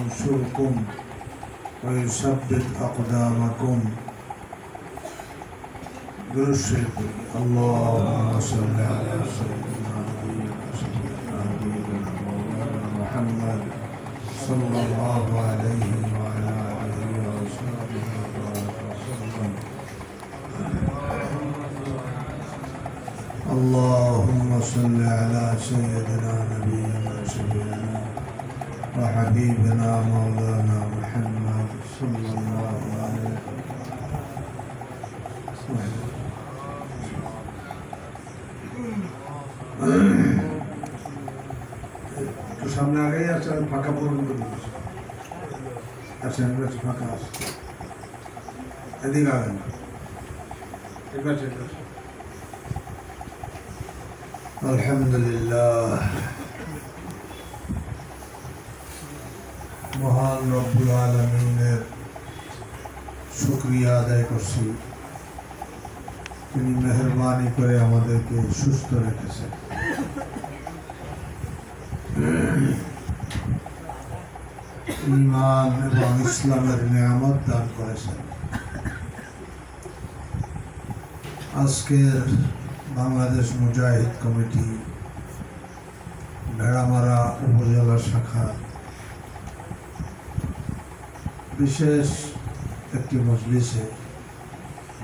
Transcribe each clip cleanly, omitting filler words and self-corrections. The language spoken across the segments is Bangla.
ينصركم ويثبت أقدامكم. برشد اللهم صل على سيدنا مولانا محمد صلى الله عليه وعلى آله وصحبه وسلم. اللهم صل على سيدنا نبينا سيدنا وحبيبنا مولانا محمد صلى الله عليه وسلم. তো সামনে আগেই আছে, ফাঁকা পূরণ করে দিচ্ছি। আচ্ছা, এবার ফাঁকা আছে, এদিকে আগে না, এবার ঠিক আছে। আলহামদুলিল্লাহ, মহান রব্বুল আলামিনের শুকরিয়া আদায় করছি। তিনি মেহরবানি করে আমাদেরকে সুস্থ রেখেছেন। ঈমান এবং ইসলামের নিয়ামত দান করেছেন। আজকের বাংলাদেশ মুজাহিদ কমিটি ভেড়ামারা উপজেলা শাখা বিশেষ একটি মজলিসে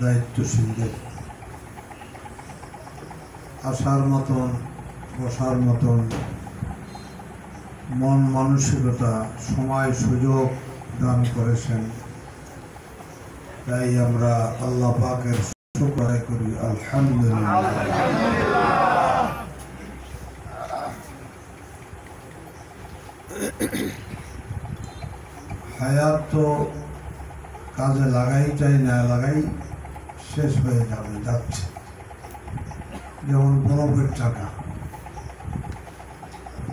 দায়িত্বশীলদের আসার মতন বসার মতন মন মানসিকতা সময় সুযোগ দান করেছেন। তাই আমরা আল্লাহ পাকের শুকর আদায় করি, আলহামদুলিল্লাহ। হায়াত তো কাজে লাগাই চাই না লাগাই শেষ হয়ে যাচ্ছে। যেমন বরফের চাকা,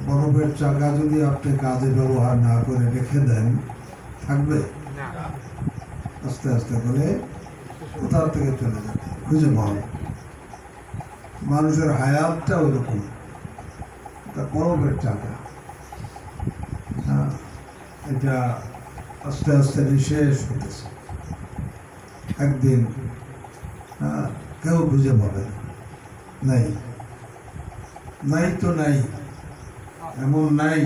বরফের চাকা যদি আপনি কাজে ব্যবহার না করে রেখে দেন, থাকবে? আস্তে আস্তে করে কোথাও থেকে চলে যাবে, খুঁজে পাওয়া। মানুষের হায়াতটা ওইরকম, বরফের চাকা। এটা আস্তে আস্তে নিঃশেষ হতেছে। একদিন কেউ বুঝে পাবে নাই, নাই তো নাই, এমন নাই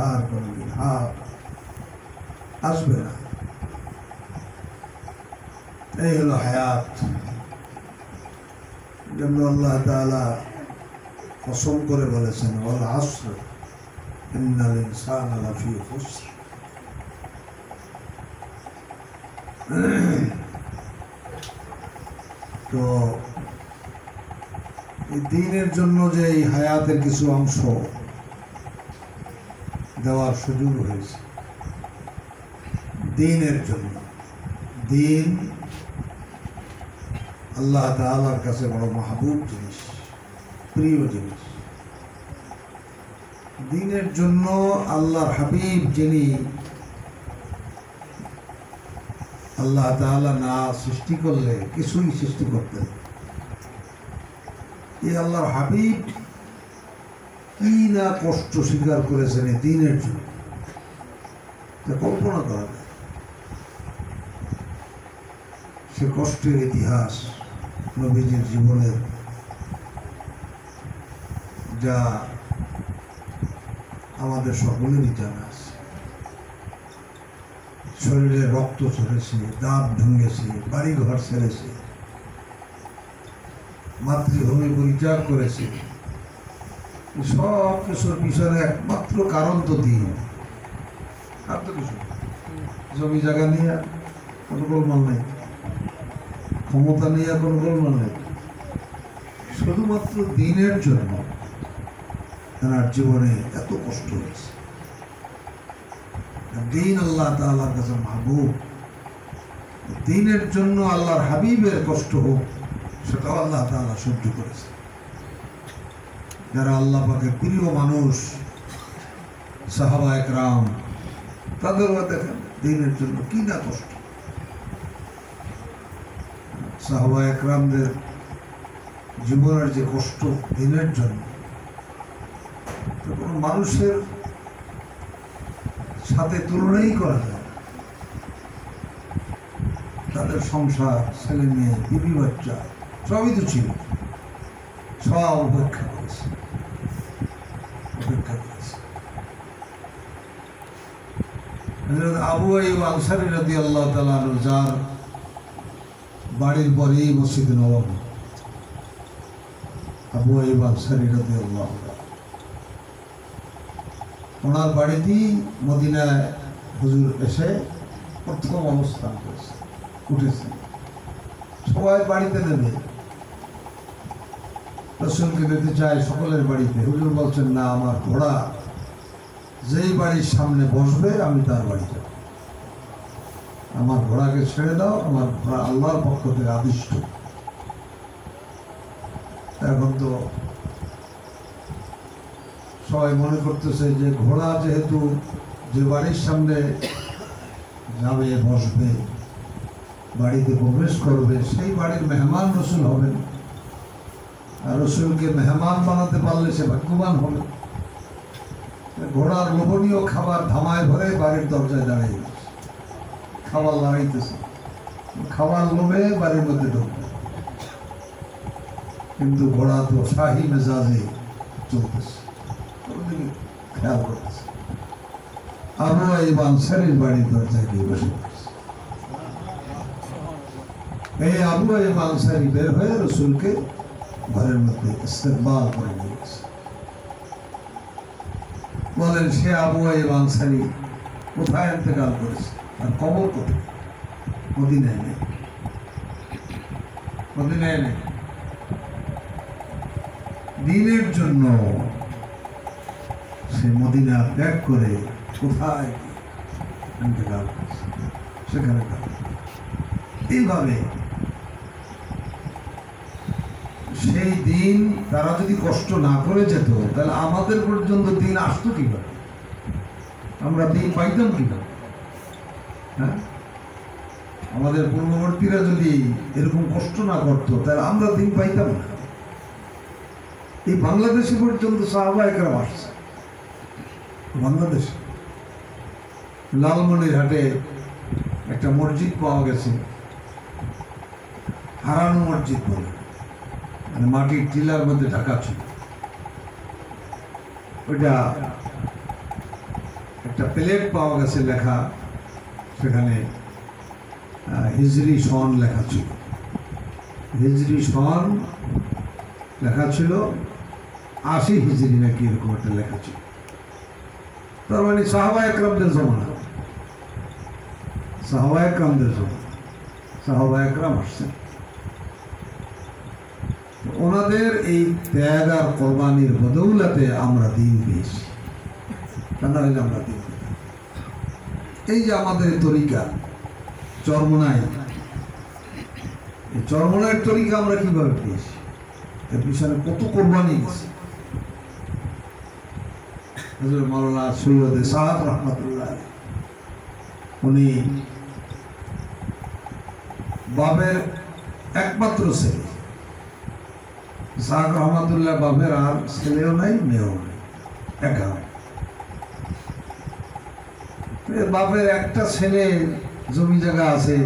আর কোনদিন আসবে না। এই হলো হায়াত। জন্য আল্লাহ তাআলা কসম করে বলেছেন, ওয়াল আসর ইন্নাল ইনসানা লাফি খুসর। তো এই দ্বীনের জন্য যে এই হায়াতের কিছু অংশ দেওয়ার সুযোগ হয়েছে, দ্বীনের জন্য। দ্বীন আল্লাহ তাআলার কাছে বড় মাহবুব জিনিস, প্রিয় জিনিস। দ্বীনের জন্য আল্লাহর হাবিব যিনি আল্লাহ তাআলা না সৃষ্টি করলে কিছুই সৃষ্টি করতেন, এই আল্লাহর হাবিব কি না কষ্ট স্বীকার করেছেন এই দ্বীনের জন্য, কল্পনা করা যায়। সে কষ্টের ইতিহাস নবীজির জীবনের, যা আমাদের সকলেরই জানা আছে। শরীরে রক্ত ঝরেছে, দাঁত ভেঙেছে, বাড়িঘর ছেড়েছে, মাতৃভূমি পরিত্যাগ করেছে। সব কিছুর পিছনে একমাত্র কারণ তো দিন, আর তো কিছু। জমি জায়গা নিয়ে কোনো গোলমাল নেই, ক্ষমতা নিয়ে কোনো গোলমাল নেই, শুধুমাত্র দিনের জন্য তার জীবনে এত কষ্ট হয়েছে। দিন আল্লাহ তাআলার কাছে মাহবুব, দিনের জন্য আল্লাহর হাবিবের কষ্ট হোক, সেটাও আল্লাহ তাআলা সহ্য করেছে। যারা আল্লাহ পাকের প্রিয় মানুষ, সাহাবা একরাম, তাদেরও দেখেন দিনের জন্য কি না কষ্ট। সাহাবা একরামদের জীবনের যে কষ্ট দিনের জন্য, কোনো মানুষের সাথে তুলনাই করা যায়। তাদের সংসার, ছেলে মেয়ে, বিবি বাচ্চা সবই তো ছিল, সব উপেক্ষা করেছে। আবু আইয়ুব আনসারী রাদিয়াল্লাহু তাআলা আনহু, যার বাড়ির পরেই মসজিদ নববী, আবু আইয়ুব আনসারী রাদিয়াল্লাহু তাআলা, ওনার বাড়িতেই মদিনায় হুজুর এসে প্রথম অবস্থান করেছে, উঠেছে। সবাই বাড়িতে নেবে, রাসূলকে নিতে চায় সকলের বাড়িতে। হুজুর বলছেন, না, আমার ঘোড়া যেই বাড়ির সামনে বসবে আমি তার বাড়ি যাব। আমার ঘোড়াকে ছেড়ে দাও, আমার ঘোড়া আল্লাহর পক্ষ থেকে আদিষ্ট। এখন তো সবাই মনে করতেছে যে ঘোড়া যেহেতু যে বাড়ির সামনে যাবে, বসবে, বাড়িতে প্রবেশ করবে, সেই বাড়ির মেহমান রসুল হবেন। আর রসুলকে মেহমান বানাতে পারলে সে ভাগ্যবান হবে। ঘোড়ার লোভনীয় খাবার ধামায় ভরে বাড়ির দরজায় দাঁড়িয়ে গেছে, খাবার লাগাইতেছে, খাবার লোভে বাড়ির মধ্যে ঢুকবে। কিন্তু ঘোড়া তো শাহী মেজাজে চলতেছে, খেয়াল করতেছে। আবু আইয়ুব আনসারীর বাড়ির দরজায় গিয়ে বসে পড়েছে। এই আবু আইয়ুব আনসারী বের হয়ে রসুলকে ঘরের মধ্যে ইস্তেকবাল করে নিয়েছে। বলেন, সে আবু আইয়ুব আনসারী কোথায় ইন্তেকাল করেছে, আর কবর কোথায়? মদিনায় নেই, মদিনায় নেই। দিনের জন্য সে মদিনা ত্যাগ করে কোথায় ইন্তেকাল করেছে, সেখানে। এইভাবে সেই দিন তারা যদি কষ্ট না করে যেত, তাহলে আমাদের পর্যন্ত দিন আসতো কিভাবে? আমরা দিন পাইতাম কিভাবে? হ্যাঁ, আমাদের পূর্ববর্তীরা যদি এরকম কষ্ট না করতো, তাহলে আমরা দিন পাইতাম না। এই বাংলাদেশে পর্যন্ত সাহাবা একরাম আসছে। বাংলাদেশে লালমনিরহাটে একটা মসজিদ পাওয়া গেছে, হারানো মসজিদ বলে, মানে মাটির টিলার মধ্যে ঢাকা ছিল। ওইটা একটা প্লেট পাওয়া গেছে লেখা, সেখানে হিজরি সন লেখা ছিল। হিজরি সন লেখা ছিল 80 হিজরি নাকি এরকম একটা লেখা ছিল। তার মানে সাহাবা একরামদের জমানা, সাহাবা একরামদের জমানা, সাহাবা একরাম আসছেন। ওনাদের এই ত্যাগ আর কোরবানির বদৌলতে আমরা দিন পেয়েছি, তা না হলে আমরা দিন। এই যে আমাদের তরিকা চরমনাই, এই চরমনাইয়ের তরিকা আমরা কিভাবে পেয়েছি? এর পিছনে কত কোরবানি গেছে। হযরত মাওলানা সৈয়দ সাদ রহমাতুল্লাহ, উনি বাবের একমাত্র ছেলে। সাদ রহমাতুল্লাহ বাবের আর ছেলেও নাই, মেয়েও নাই, একা। বাপের একটা ছেলে, জমি জায়গা আছে,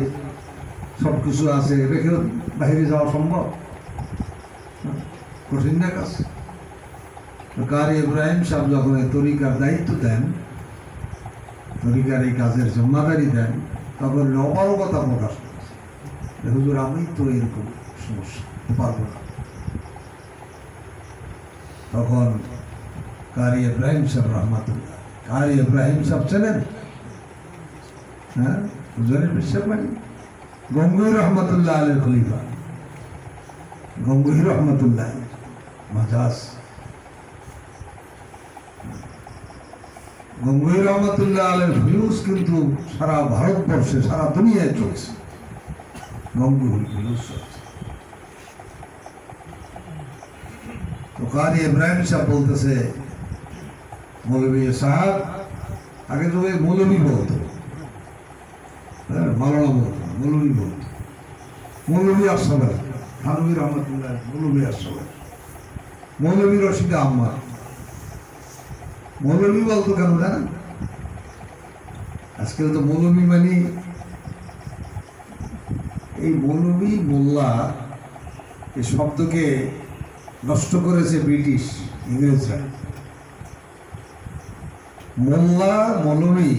সবকিছু আছে, রেখে বাইরে যাওয়া সম্ভব? কঠিন না কাজ। কারি ইব্রাহিম সাহেব যখন এই তরিকার দায়িত্ব দেন, তরিকার এই কাজের জিম্মাদারি দেন, তখন অপারগতা প্রকাশ করেছে, হুজুর আমি তো এরকম সমস্যা পারবো না। তখন কারি ইব্রাহিম সাহেব রহমাতুল্লাহ, কারি ইব্রাহিম সাহেব চেনেন? হ্যাঁ, হুজুরের বিশ্বাস মানে গঙ্গুহি রহমতুল্লাহ আলের খলিফা, গঙ্গুহি রহমতুল্লাহ মাজাজ। গঙ্গুহি রহমতুল্লাহ আলের ভিউজ কিন্তু সারা ভারতবর্ষে, সারা দুনিয়ায় চলছে। গঙ্গুহির ভিউজ চলছে। তো কারি ইব্রাহিম সাহেব বলতেছে, মৌলভী সাহেব, আগে তো মৌলভী বলতো, মাওলানা বলতো, মৌলভী বলতো, মৌলভী আসসালাম, থানভী রহমতুল্লাহ, মৌলভী আসসালাম, মৌলভী রশিদ আহমদ। মৌলভী বলতো কেন জানেন? আজকাল তো মৌলবী মানে এই মৌলবী মোল্লা এই শব্দকে নষ্ট করেছে ব্রিটিশ ইংরেজরা। মোল্লা মৌলবী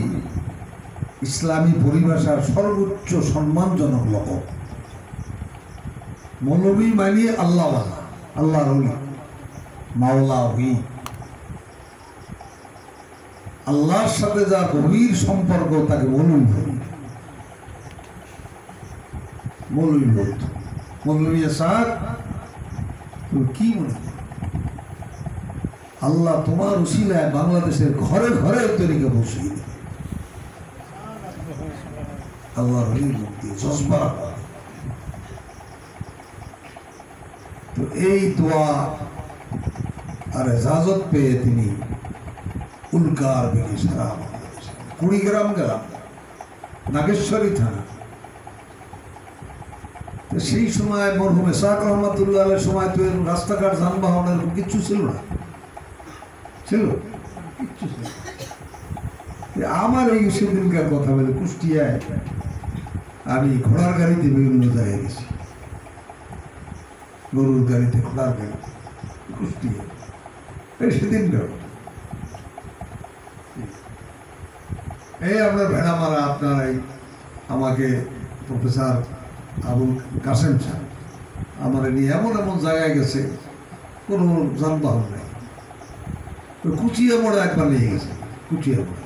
ইসলামী পরিভাষার সর্বোচ্চ সম্মানজনক লকব। মৌলবী মানে আল্লাহ, আল্লাহর ওলি, মাওলা ওলি। আল্লাহর সাথে যা গভীর সম্পর্ক তাকে মৌলবী বলি। মৌলবী বলতো মৌলবী স্যার কি মনে করো আল্লাহ তোমার উসিলায় বাংলাদেশের ঘরে ঘরে তরিকা বসিয়ে দেবে। আল্লাহর মুক্তি জজবা। তো এই দোয়া আর এজাজত পেয়ে তিনি উল্কার বেগে সারা বাংলাদেশে কুড়িগ্রাম গেলাম, নাগেশ্বরী থানা। সেই সময় মরহুম ইসহাক রহমাতুল্লাহ আলাইহির সময় তো রাস্তাঘাট যানবাহনের কিচ্ছু ছিল না, ছিল কিচ্ছু ছিল। আমার এই সেদিনকার কথা বলে কুষ্টিয়ায় আমি ঘোড়ার গাড়িতে বিভিন্ন জায়গায় গেছি, গরুর গাড়িতে, ঘোড়ার গাড়িতে, কুষ্টিয়া এই সেদিনকার। এই আপনার ভেড়া মারা আপনার এই আমাকে প্রফেসর আবুল কাসেম সাহেব আমার নিয়ে এমন এমন জায়গায় গেছে কোনো যানবাহন নেই। কুচিয়া মোড়া একবার নিয়ে গেছে, কুচিয়া মোড়া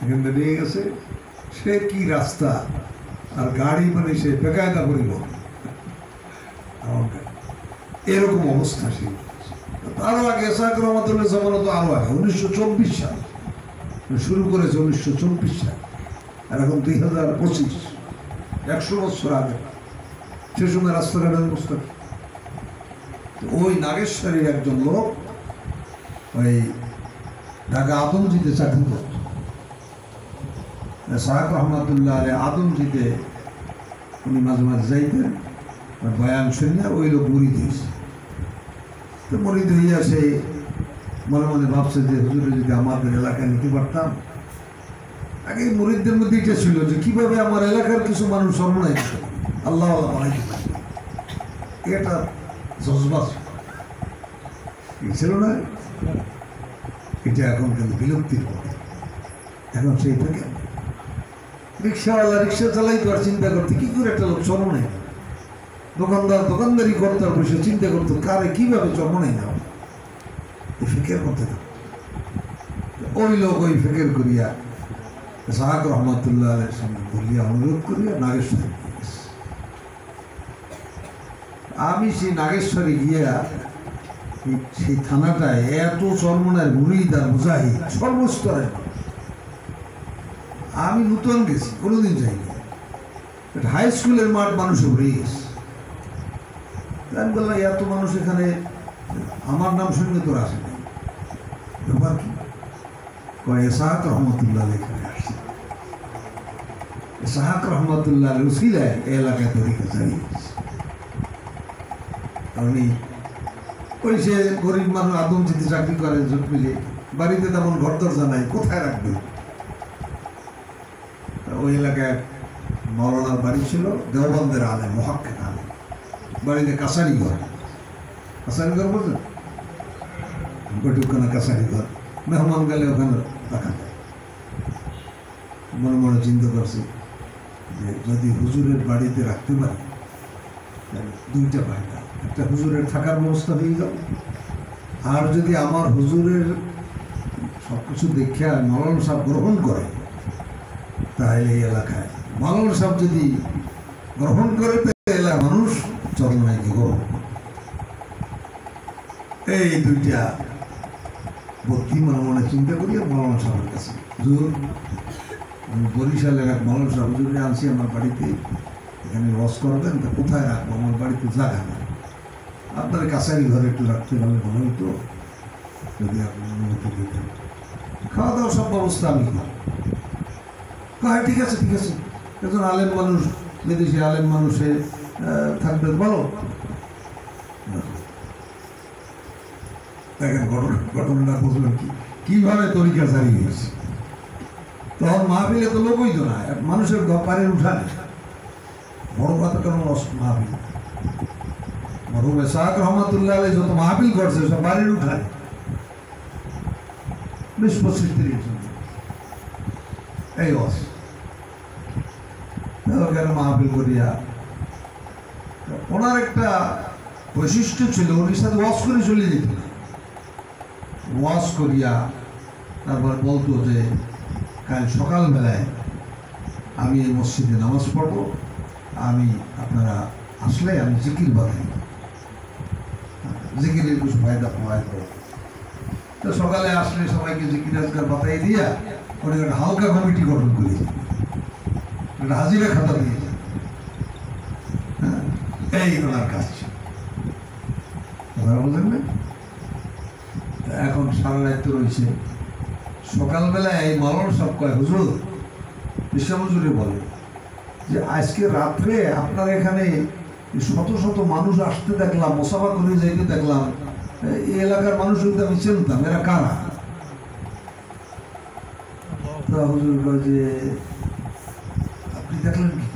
এখানটা নিয়ে গেছে। সে কি রাস্তা আর গাড়ি মানে সে বেকায়দা পরিবহন, এরকম অবস্থা। সে আরো আগে ইসহাক রহমাতুল্লাহ জামানা তো আরো আগে 1924 সাল শুরু করেছে, 1924 সাল, আর এখন 2025, 100 বছর আগে। সে সময় রাস্তাঘাটের অবস্থা। ওই নাগেশ্বরীর একজন লোক ওই ঢাকা আদমজিতে চাকরি করত। ইসহাক রহমাতুল্লাহ আলাইহি আদমজিতে উনি মাঝে মাঝে যাইতেন বয়ান শুনে। ওই লোক মুরিদ হয়েছে। তো মুরিদ হইয়া সে মনে মনে ভাবছে যে হুজুরে যদি আমাদের এলাকায় নিতে পারতাম। আগে মুরিদদের মধ্যে এটা ছিল যে কিভাবে আমার এলাকার কিছু মানুষ সর্বনাই আল্লাহ বানাইতে পারে, এটা জজবা ছিল না। এটা এখন কিন্তু বিলুপ্তির পথে। এখন সেইটাকে রিক্সাওয়ালা রিক্সা চালাইতে আর চিন্তা করতে কি করে একটা লোক চর্ম নেই, দোকানদার দোকানদারি করতে আর বসে চিন্তা করতো কারে কিভাবে চর্ম নেই না ফিকের করতে। ওই লোক ওই ফিকের করিয়া ইসহাক রহমাতুল্লাহ আলাইহির সঙ্গে বলিয়া অনুরোধ করিয়া নাগেশ্বরী গিয়েছে। আমি সেই নাগেশ্বরী গিয়া সেই থানাটায় এত চরমনার মুরিদ আর মুজাহিদ সর্বস্তরের। আমি নতুন গেছি, কোনোদিন যাইনি। হাই স্কুলের মাঠ মানুষে ভরে গেছে। আমি বললাম এত মানুষ এখানে, আমার নাম শুনলে তোর আসে নাই, ব্যাপার কি? ইসহাক রহমতুল্লাহ এখানে আসছে। ইসহাক রহমতুল্লাহ উসিলায় এলাকায় তরিকা চালিয়ে গেছে। কারণ ওই সে গরিব মানুষ আদমজিতে চাকরি করে, জোট মিলে বাড়িতে তেমন ঘর দরজা নাই, কোথায় রাখবে? ওই এলাকায় মৌলানার বাড়ি ছিল, দেওবন্দের আলে মহাক্কেক আলে, বাড়িতে কাছারি ঘর। কাছারি ঘর বলছেন, বৈঠকখানা কাছারি ঘর। মেহমান গেলে ওখানে রাখা যায়। মনে মনে চিন্তা করছি যে যদি হুজুরের বাড়িতে রাখতে পারি তাহলে দুইটা ফায়দা। একটা হুজুরের থাকার ব্যবস্থা হয়ে গেল, আর যদি আমার হুজুরের সব কিছু দেখে মাওলানা সাহেব গ্রহণ করে তাহলে এই এলাকায় মাওলানা সাহেব যদি গ্রহণ করে তাহলে এলাকার মানুষ চরমনাইকে গ্রহণ করে। এই দুইটা বুদ্ধি মনে মনে চিন্তা করি মাওলানা সাহেবের কাছে, হুজুর আমি বরিশালের এক মাওলানা সাহেব হুজুরে আনছি আমার বাড়িতে, এখানে রস করবেন, তা কোথায় রাখবো? আমার বাড়িতে জায়গা না, আপনার কাছারি ঘরে একটু রাখতে পারলে ভালো হতো যদি আপনি অনুমতি দিতেন। খাওয়া দাওয়া সব ব্যবস্থা আমি করি। হ্যাঁ ঠিক আছে ঠিক আছে, একজন আলেম মানুষ, বিদেশি আলেম মানুষে থাকবে বলো। দেখেন ঘটনাটা বুঝলাম কিভাবে তরিকা জারি হয়েছে। তখন মাহফিলে তো লোক হইতো না, মানুষের পারের উঠানে বড় কথা কেন মাহফিল। মরহুম ইসহাক রহমাতুল্লাহ আলাইহি যত মাহফিল করছে সব বাড়ির উঠানে 20-25-30 জন এই কেন মাহফিল করিয়া। ওনার একটা বৈশিষ্ট্য ছিল, উনি সাথে ওয়াজ করে চলে যেত না, ওয়াজ করিয়া তারপর বলতো যে কাল সকালবেলায় আমি এই মসজিদে নামাজ পড়ব, আমি আপনারা আসলে আমি জিকির বানাই, জিকিরের কিছু ফায়দা প্রমাণ করব। তো সকালে আসলে সবাইকে জিকির আজকাল বাতাই দিয়া উনি একটা হালকা কমিটি গঠন করি, একটা হাজিরা খাতা দিয়ে এই ওনার কাজ ছিল। বললেন না, এখন সারা রাত রয়েছে। সকালবেলায় এই মালন সব কয় হুজুর, বিশ্ব হুজুরে বলে যে আজকে রাত্রে আপনার এখানে শত শত মানুষ আসতে দেখলাম, মোসাফা করে যাইতে দেখলাম, এই এলাকার মানুষ কিন্তু আমি চিনতাম, এরা কারা? তো হুজুর কয় যে আপনি দেখলেন কি?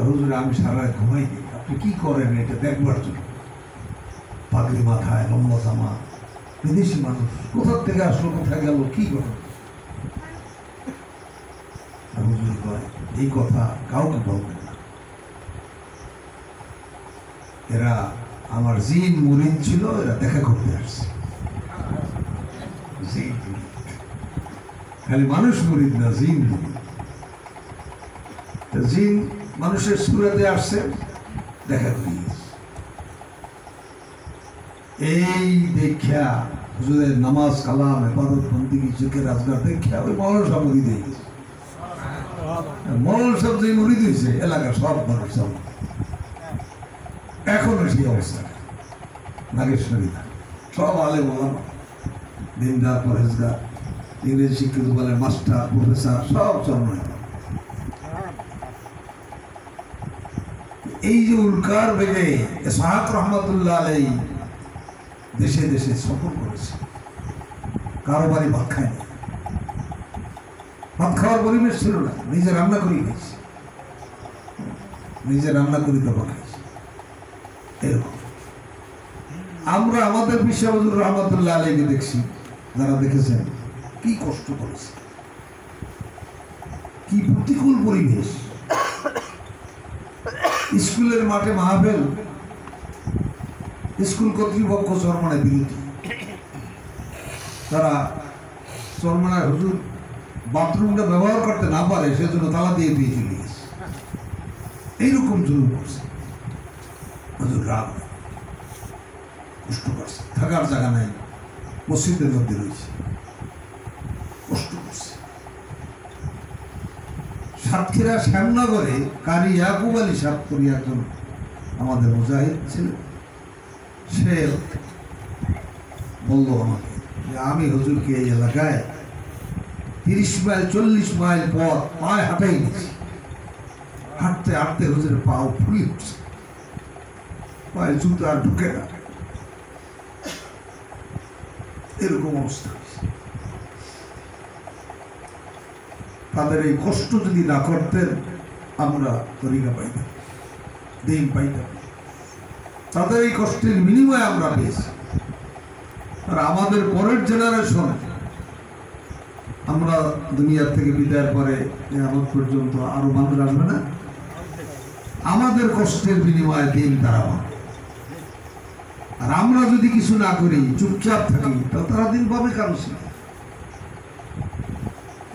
হুজুর আমি সারা রাত ঘুমাইনি, আপনি কি করেন এটা দেখবার জন্য? পাগড়ি মাথায়, লম্বা জামা, বিদেশি মানুষ, কোথার থেকে আসলো, কোথায় গেল, কি করে? হুজুর কয় এই কথা কাউকে বলবেন না, এরা আমার জিন মুরিদ ছিল, এরা দেখা করতে আসছে। খালি মানুষ মুরিদ না, জিন মুরিদ। জিন মানুষের সুরাতে আসছে, দেখা করিয়ে এই দেখা হুজুরের নামাজ কালাম ইবাদত বন্দেগী জিকির আজগার দেখা ওই মৌলানা সাহেব মুরিদ হয়ে গেছে। মৌলানা সাহেব যে মুরিদ হয়েছে এলাকার সব মানুষ সব এখনো সেই অবস্থা। নাগেশ্বরী সব আলে বললাম, দিনদার পরেজগার, ইংরেজি শিক্ষিত বলে মাস্টার প্রফেসর, সব চরমায়। এই যে উল্কার বেগে ইসহাক রহমাতুল্লাহ আলাইহি দেশে দেশে সফর করেছে, কারো বাড়ি ভাত খায়নি, ভাত খাওয়ার পরিবেশ ছিল না, নিজে রান্না করি খাইছে, নিজে রান্না করি তো খাইছে। এরকম আমরা আমাদের বিশ্ব হুজুর রহমাতুল্লাহ আলাইহিকে দেখছি, যারা দেখেছেন কি কষ্ট করেছে, কি প্রতিকূল পরিবেশ। স্কুলের মাঠে মাহফিল, স্কুল কর্তৃপক্ষ চরমানের বিরোধী, তারা চরমানের হুজুর বাথরুমটা ব্যবহার করতে না পারে সেজন্য তালা দিয়ে দিয়ে চলে গেছে। এইরকম জুলুম করছে হুজুর, রাগ কষ্ট করছে, থাকার জায়গা নাই, মসজিদের মধ্যে রয়েছে, কষ্ট করছে। সাতক্ষীরা শ্যামনগরে কারি ইয়াকুব আলী সাহেব করি একজন আমাদের মুজাহিদ ছিলেন, সে বলল আমাকে যে আমি হুজুরকে এই এলাকায় 30 মাইল 40 মাইল পথ পায়ে হাঁটাই নিয়েছি, হাঁটতে হাঁটতে হুজুরের পাও ফুলে উঠছে, পায়ে জুতো আর ঢুকে না, এরকম অবস্থা। তাদের এই কষ্ট যদি না করতেন আমরা তরিকা পাইতাম, দিন পাইতাম। তাদের এই কষ্টের বিনিময়ে আমরা পেয়েছি। আর আমাদের পরের জেনারেশন, আমরা দুনিয়ার থেকে বিদায়ের পরে আমার পর্যন্ত আরো মানুষ আসবে না, আমাদের কষ্টের বিনিময়ে দিন তারা পাবে। আর আমরা যদি কিছু না করি, চুপচাপ থাকি, তাহলে তারা দিন পাবে কারো সাথে।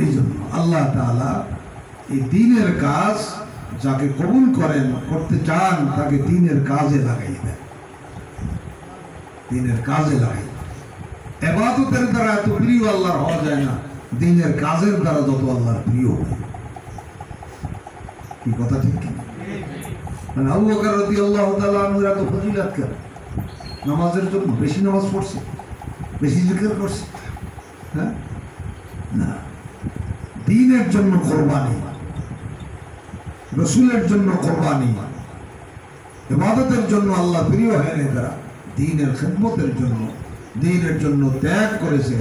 এই জন্য আল্লাহ তাআলা এই দ্বীনের কাজ যাকে কবুল করেন, করতে চান, তাকে দ্বীনের কাজে লাগাই দেন, দ্বীনের কাজে লাগাই। ইবাদতের দ্বারা এত প্রিয় আল্লাহর হওয়া যায় না, দ্বীনের কাজের দ্বারা যত আল্লাহর প্রিয়। কি কথা ঠিক কি? আবু বকর রাদিয়াল্লাহু তাআলা আনহু এত ফজিলত কেন? নামাজের জন্য বেশি নামাজ পড়ছে, বেশি জিকির করছে? হ্যাঁ না, দ্বীনের জন্য কোরবানি, রাসূলের জন্য কোরবানি, ইবাদতের জন্য আল্লাহ প্রিয় হয় না, তারা দ্বীনের খিদমতের জন্য, দ্বীনের জন্য ত্যাগ করেছে,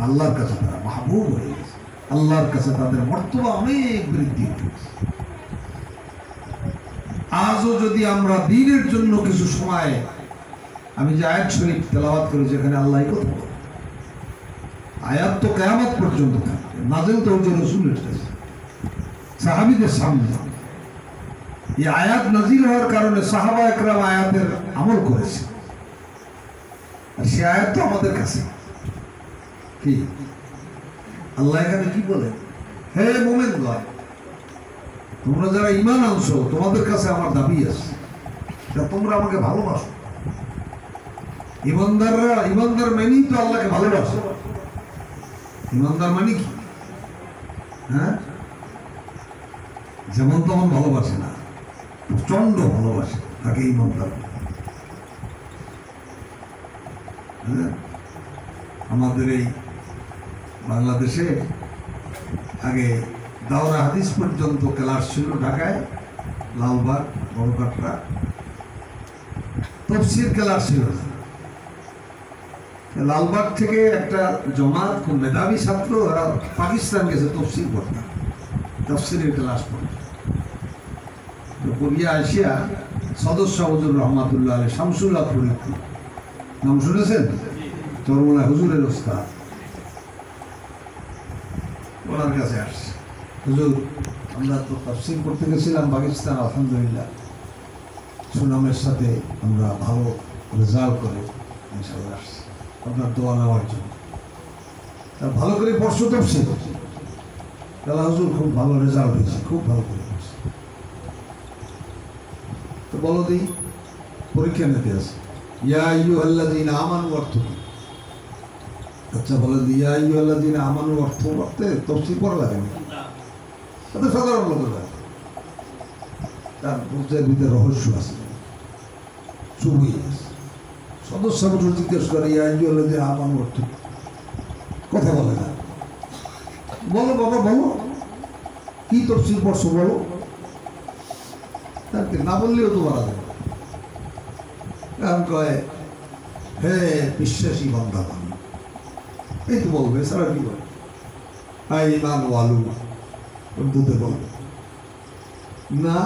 আল্লাহর কাছে তারা মাহবুব হয়ে গেছে, আল্লাহর কাছে তাদের মর্তবা অনেক বৃদ্ধি হয়েছে। আজও যদি আমরা দ্বীনের জন্য কিছু সময়, আমি যে আয়াত শরীফ তেলাওয়াত করি যেখানে আল্লাহ কথা বলে, আয়াত তো কিয়ামত পর্যন্ত থাকবে, নাযিল তো হচ্ছে রাসূলের কাছে, সাহাবীদের সামনে। এই আয়াত নাযিল হওয়ার কারণে সাহাবা একরাম আয়াতের আমল করেছে, আর সে আয়াত তো আমাদের কাছে। কি আল্লাহ এখানে কি বলে? হে মুমিনগণ, তোমরা যারা ঈমান আনছো, তোমাদের কাছে আমার দাবি আছে, তোমরা আমাকে ভালোবাসো। ঈমানদার মানেই তো আল্লাহকে ভালোবাসো। ঈমানদার মানে কি? হ্যাঁ, যেমন তেমন ভালোবাসে না, প্রচন্ড ভালোবাসে, তাকে ঈমানদার। আমাদের এই বাংলাদেশে আগে দাওরা হাদিস পর্যন্ত ক্লাস ছিল ঢাকায়, লালবাগ, বড়কাটরা, তফসির ক্লাস ছিল। লালবাগ থেকে একটা জমাত, খুব মেধাবী ছাত্র, ওরা পাকিস্তান গেছে তফসির করতে, তফসিরের ক্লাস করতে। কোরিয়া এশিয়া সদস্য হুজুর রহমাতুল্লাহ আলাইহি শামসুল্লাহ ফরিদপুর, নাম শুনেছেন? চরমোনা হুজুরের ওস্তাদ, ওনার কাছে আসছে, হুজুর আমরা তো তাফসীর করতে গেছিলাম পাকিস্তান, আলহামদুলিল্লাহ সুনামের সাথে আমরা ভালো রেজাল্ট করে ইনশাআল্লাহ আসছি আপনার দোয়া নেওয়ার জন্য। তা ভালো করে পড়ছো তাফসীর? তাহলে হুজুর খুব ভালো রেজাল্ট হয়েছে, খুব ভালো করে পড়ছে। তো বলো দিই পরীক্ষা নিতে আছে, ইয়া আইয়ুহাল্লাযীনা আমানু অর্থ কি? আচ্ছা বলে ইয়া আইয়ুহাল্লাযীনা আমানু অর্থ করতে তাফসীর পড়া লাগে না, তাতে সাধারণ লোক লাগে, তার বুঝের ভিতরে রহস্য আছে, চুবি আছে। সদস্য জিজ্ঞেস করে ইয়া আইয়ুহাল্লাযীনা আমানু অর্থ কথা বলে না, বলো বাবা বলো কি তাফসীর পড়ছো বলো, তাকে না বললেও তো বলা যাবে। কয় হে বিশ্বাসী বান্দাগণ, এই তো বলবে, সারা কি বলবে? হাই ইমান ওয়ালু উর্দুতে বলবে না,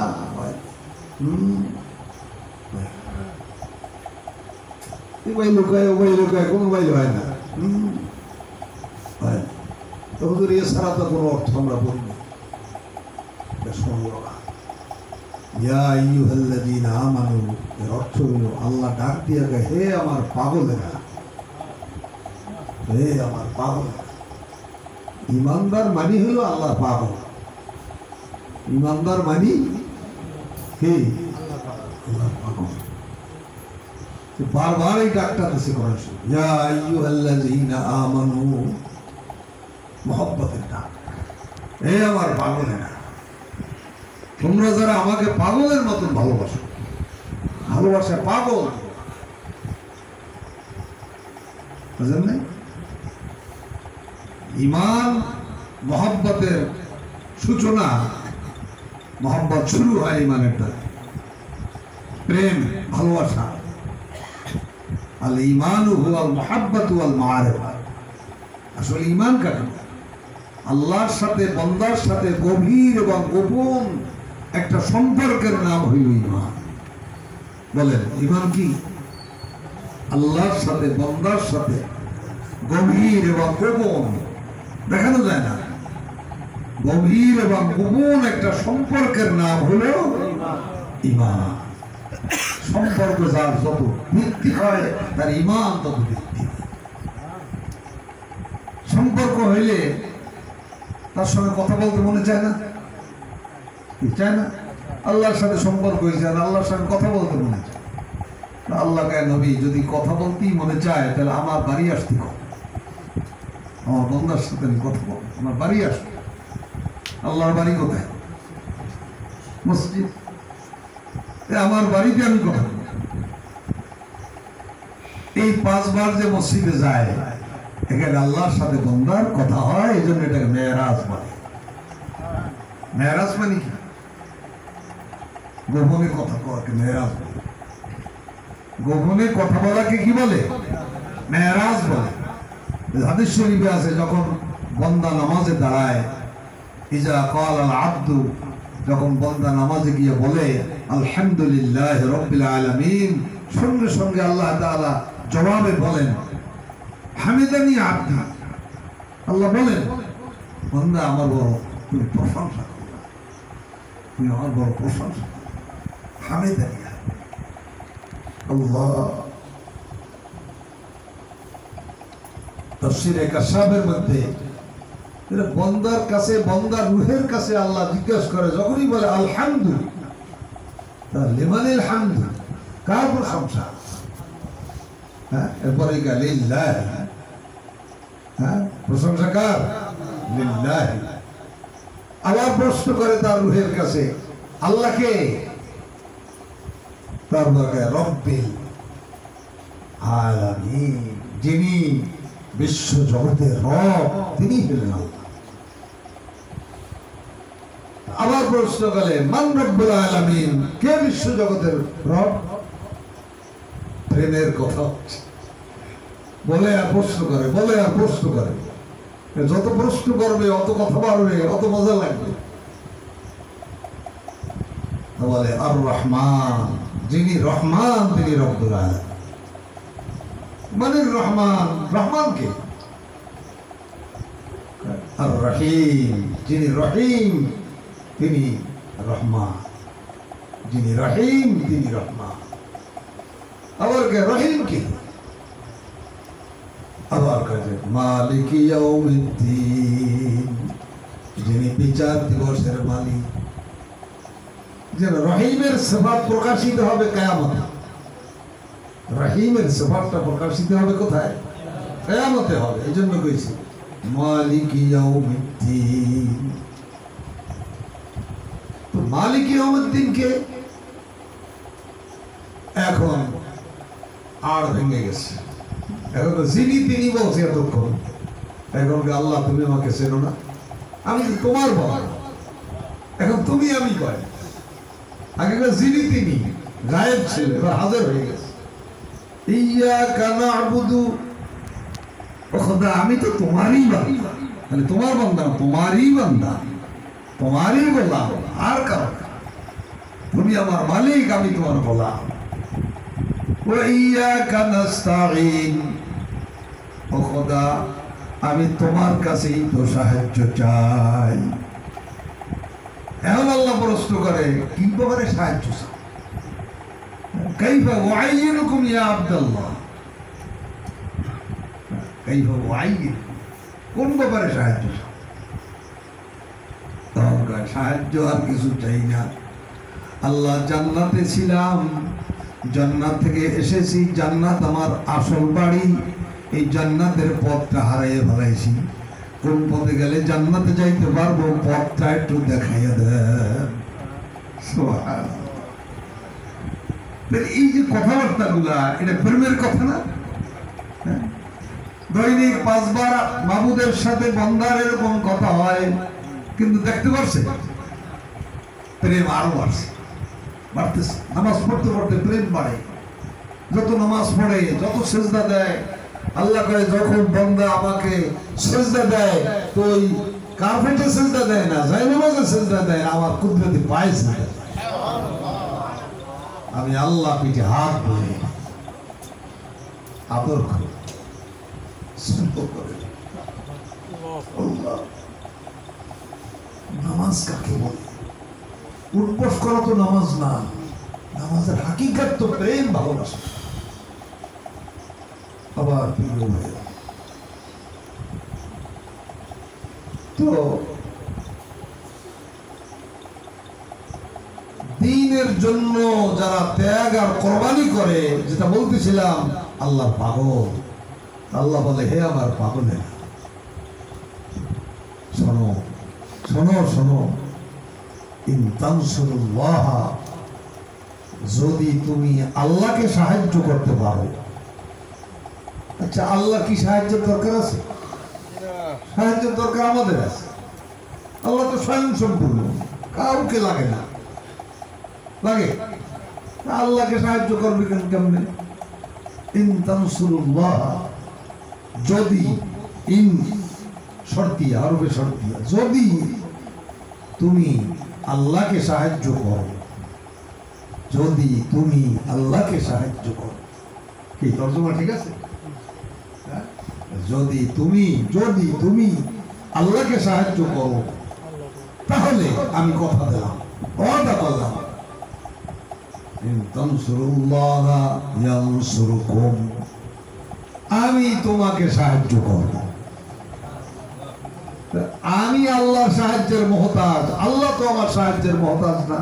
এবাই লুকায় ওবাই লুকায়, কোনো বাইল হয় না। তো হুজুর এ ছাড়া তো কোনো অর্থ আমরা বলি না, শুনবো না। ইয়া আইয়ুহাল্লাযীনা আমানু এর অর্থ হলো আল্লাহ ডাক দিয়ে হে আমার পাগলেরা, হে আমার পাগলেরা। ইমানদার মানি হলো আল্লাহ পাগল, ইমানদার মানি কে? আল্লাহ পাগল। বারবার এই ডাকটা দিছে কোরআন শরীফ, ইয়া আইয়ুহাল্লাযীনা আমানু, মহব্বতের ডাক, হে আমার পাগলেরা, তোমরা যারা আমাকে পাগলের মতন ভালোবাসো, ভালোবাসা পাগল, বুঝলেন না? ঈমান মহব্বতের সূচনা, মহব্বত শুরু হয় ঈমানের দ্বারা, প্রেম ভালোবাসা। আল ঈমানু হুয়াল মুহাব্বাতু ওয়াল মাআরিফা। আসলে ঈমান কাকে? আল্লাহর সাথে বান্দার সাথে গভীর এবং গোপন একটা সম্পর্কের নাম হইল ঈমান। বলেন ঈমান কি? আল্লাহর সাথে বান্দার সাথে গভীর এবং গোপন, দেখানো যায় না, গভীর এবং গোপন একটা সম্পর্কের নাম হলো ঈমান। সম্পর্ক যার যত বৃদ্ধি হয় তার ঈমান তত বৃদ্ধি। সম্পর্ক হইলে তার সঙ্গে কথা বলতে মনে চায় না, চায় না? আল্লাহর সাথে সম্পর্ক হয়েছে, আর আল্লাহর সঙ্গে কথা বলতে মনে চায়। আল্লাহ কে নবী যদি কথা বলতেই মনে চায় তাহলে আমার বাড়ি আসতে কম, আমার বন্দার সাথে আমি কথা বল, আমার বাড়ি আসবে। আল্লাহর বাড়ি কোথায়? মসজিদ। আমার বাড়িতে আমি কথা বলি। এই 5 বার যে মসজিদে যায়, এখানে আল্লাহর সাথে বন্দার কথা হয়, এই জন্য এটাকে মেরাজ বলে। মেরাজ মানে কি? গোপনে কথা বলাকে মেরাজ বলে। গোপনে কথা বলাকে কি বলে? মেরাজ বলে। হাদিস শরীফে আছে, যখন বন্দা নামাজে দাঁড়ায়, ইজা ক্বাল আল আব্দু, যখন বন্দা নামাজে গিয়ে বলে আলহামদুলিল্লাহ রাব্বিল আলামিন, সঙ্গে সঙ্গে আল্লাহ তাআলা জবাবে বলেন হামিদানি আব্দি, আল্লাহ বলেন বন্দা আমার বড় তুমি প্রশংসা করো, তুমি আমার বড় প্রশংসা করো, হামিদানি আল্লাহ। তাফসীরে কাশাফের মধ্যে বন্দার কাছে, বন্দার রূহের কাছে আল্লাহ জিজ্ঞাসা করে, যখনই বলে আলহামদুলিল্লাহ, লিমানিল হামদু, কার প্রশংসা? এরপরে লিল্লাহ, প্রশংসা কার? লিল্লাহ। আবার প্রশ্ন করে তার রূহের কাছে, আল্লাহকে? তারপরে রব্বিল আলামিন, যিনি বিশ্ব জগতের রব, তিনি হলেন আল্লাহ। আবার প্রশ্ন করে মান রব্বুল আলামিন, কে বিশ্ব জগতের রব? প্রেমের কথা বলে আর প্রশ্ন করে, বলে আর প্রশ্ন করে, যত প্রশ্ন করবে অত কথা বাড়বে, অত মজা লাগবে। বলে আর রহমান, যিনি রহমান তিনি রব্বুল আলামিন। মানে রহমান, রহমান কে? আর রহিম, যিনি রহিম তিনি রহমান, যিনি রহিম তিনি রহমান। আবার কে? রহিম কে? আবার কাজে মালিক ইয়াউমিদ্দিন, যিনি বিচার দিবসের মালিক। যেন রহিমের সিফাত প্রকাশিত হবে কিয়ামতে। রহিমের সিফাতটা প্রকাশিত হবে কোথায়? কিয়ামতে হবে। এই জন্য কইছি মালিক ইয়াউমিদ্দিন। তো মালিক ইয়াউমিদ্দিন কে? এখন আর ভেঙে গেছে। এখন যিনি তিনি বলছে এতক্ষণ, এখন আল্লাহ তুমি আমাকে চেনো না, আমি তোমার বাবা, এখন তুমি আমি কয়। আগে যিনি তিনি গায়েব ছিল, এবার হাজির হয়ে গেছে। ইয়াকা না'বুদু, ও খোদা আমি তো তোমারই বান্দা, মানে তোমার বান্দা, তোমারই বান্দা, তোমারই গোলাম, আর কারো। তুমি আমার মালিক, আমি তোমার গোলাম। ওয়া ইয়াকা নাস্তাঈন, ও খোদা আমি তোমার কাছেই তো সাহায্য চাই। এখন আল্লাহ প্রশ্ন করে কি ব্যাপারে সাহায্য চাই? কাইফা উআইয়িনুকুম ইয়া আব্দুল্লাহ, কাইফা উআইয়িন, কোন ব্যাপারে সাহায্য চাই? তখন সাহায্য আর কিছু চাই না। আল্লাহ জান্নাতে ছিলাম, জান্নাত থেকে এসেছি, জান্নাত আমার আসল বাড়ি, এই জান্নাতের পথটা হারিয়ে ফেলাইছি। কোন পথে গেলে জান্নাতে যাইতে পারবো, পথটা একটু দেখাইয়া দেন। এই যে কথাবার্তা গুলা, এটা প্রেমের কথা না? দৈনিক 5 বার মাবুদের সাথে বন্দার এরকম কথা হয়, কিন্তু দেখতে পারছে প্রেম আরো বাড়ছে, বাড়তেছে। নামাজ পড়তে পড়তে প্রেম বাড়ে, যত নামাজ পড়ে, যত সেজদা দেয়। আল্লাহ কয় যখন বান্দা আমাকে সেজদা দেয়, তো ওই কার্পেটে সেজদা দেয় না, জায়নামাজে সেজদা দেয়, আমার কুদরতি পায়ে সেজদা দেয়। আমি আল্লাহ পিঠে হাত ধরে আদর করি, নামাজ কাকে বলে? উৎপোষ করা তো নামাজ না, নামাজের হাকিকত তো প্রেম, ভালোবাসা। আবার তো দ্বীনের জন্য যারা ত্যাগ আর কোরবানি করে, যেটা বলতেছিলাম, আল্লাহ পাগল। আল্লাহ বলে হে আমার পাগলের, শোনো শোনো শোনো, ইন তানসুরুল্লাহ, যদি তুমি আল্লাহকে সাহায্য করতে পারো। আচ্ছা, আল্লাহ কি সাহায্যের দরকার আছে? সাহায্যের দরকার আমাদের আছে। আল্লাহ তো স্বয়ং সম্পূর্ণ, কাউকে লাগে না। লাগে আল্লাহকে সাহায্য করবে কেমনে? ইন তানসুরুল্লাহ, যদি, ইন শর্তিয়া, হরফে শর্তিয়া, যদি তুমি আল্লাহকে সাহায্য করো, যদি তুমি আল্লাহকে সাহায্য করো। কি তর্জমা ঠিক আছে? যদি তুমি আল্লাহকে সাহায্য করো তাহলে আমি কথা দিলাম, ওয়াদা করলাম, আমি তোমাকে সাহায্য করব। আমি আল্লাহর সাহায্যের মহতাজ, আল্লাহ তো আমার সাহায্যের মহতাজ না।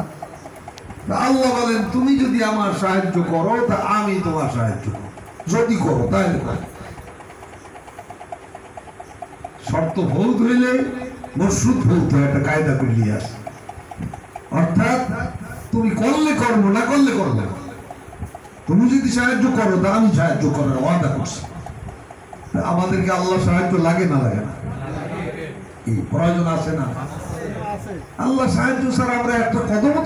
আল্লাহ বলেন তুমি যদি আমার সাহায্য করো তা আমি তোমার সাহায্য করব, যদি করো তাহলে করো। শর্ত ভৌত হইলে মসরুত ভৌত হয়, একটা কায়দা করলে আসে। অর্থাৎ তুমি করলে করবো, না করলে করবো না। তুমি যদি সাহায্য করো তা আমি সাহায্য করার ওয়াদা করছি। আমাদেরকে আল্লাহ সাহায্য লাগে না লাগে না? এই প্রয়োজন আছে না? আল্লাহ সাহায্য ছাড়া আমরা একটা কদম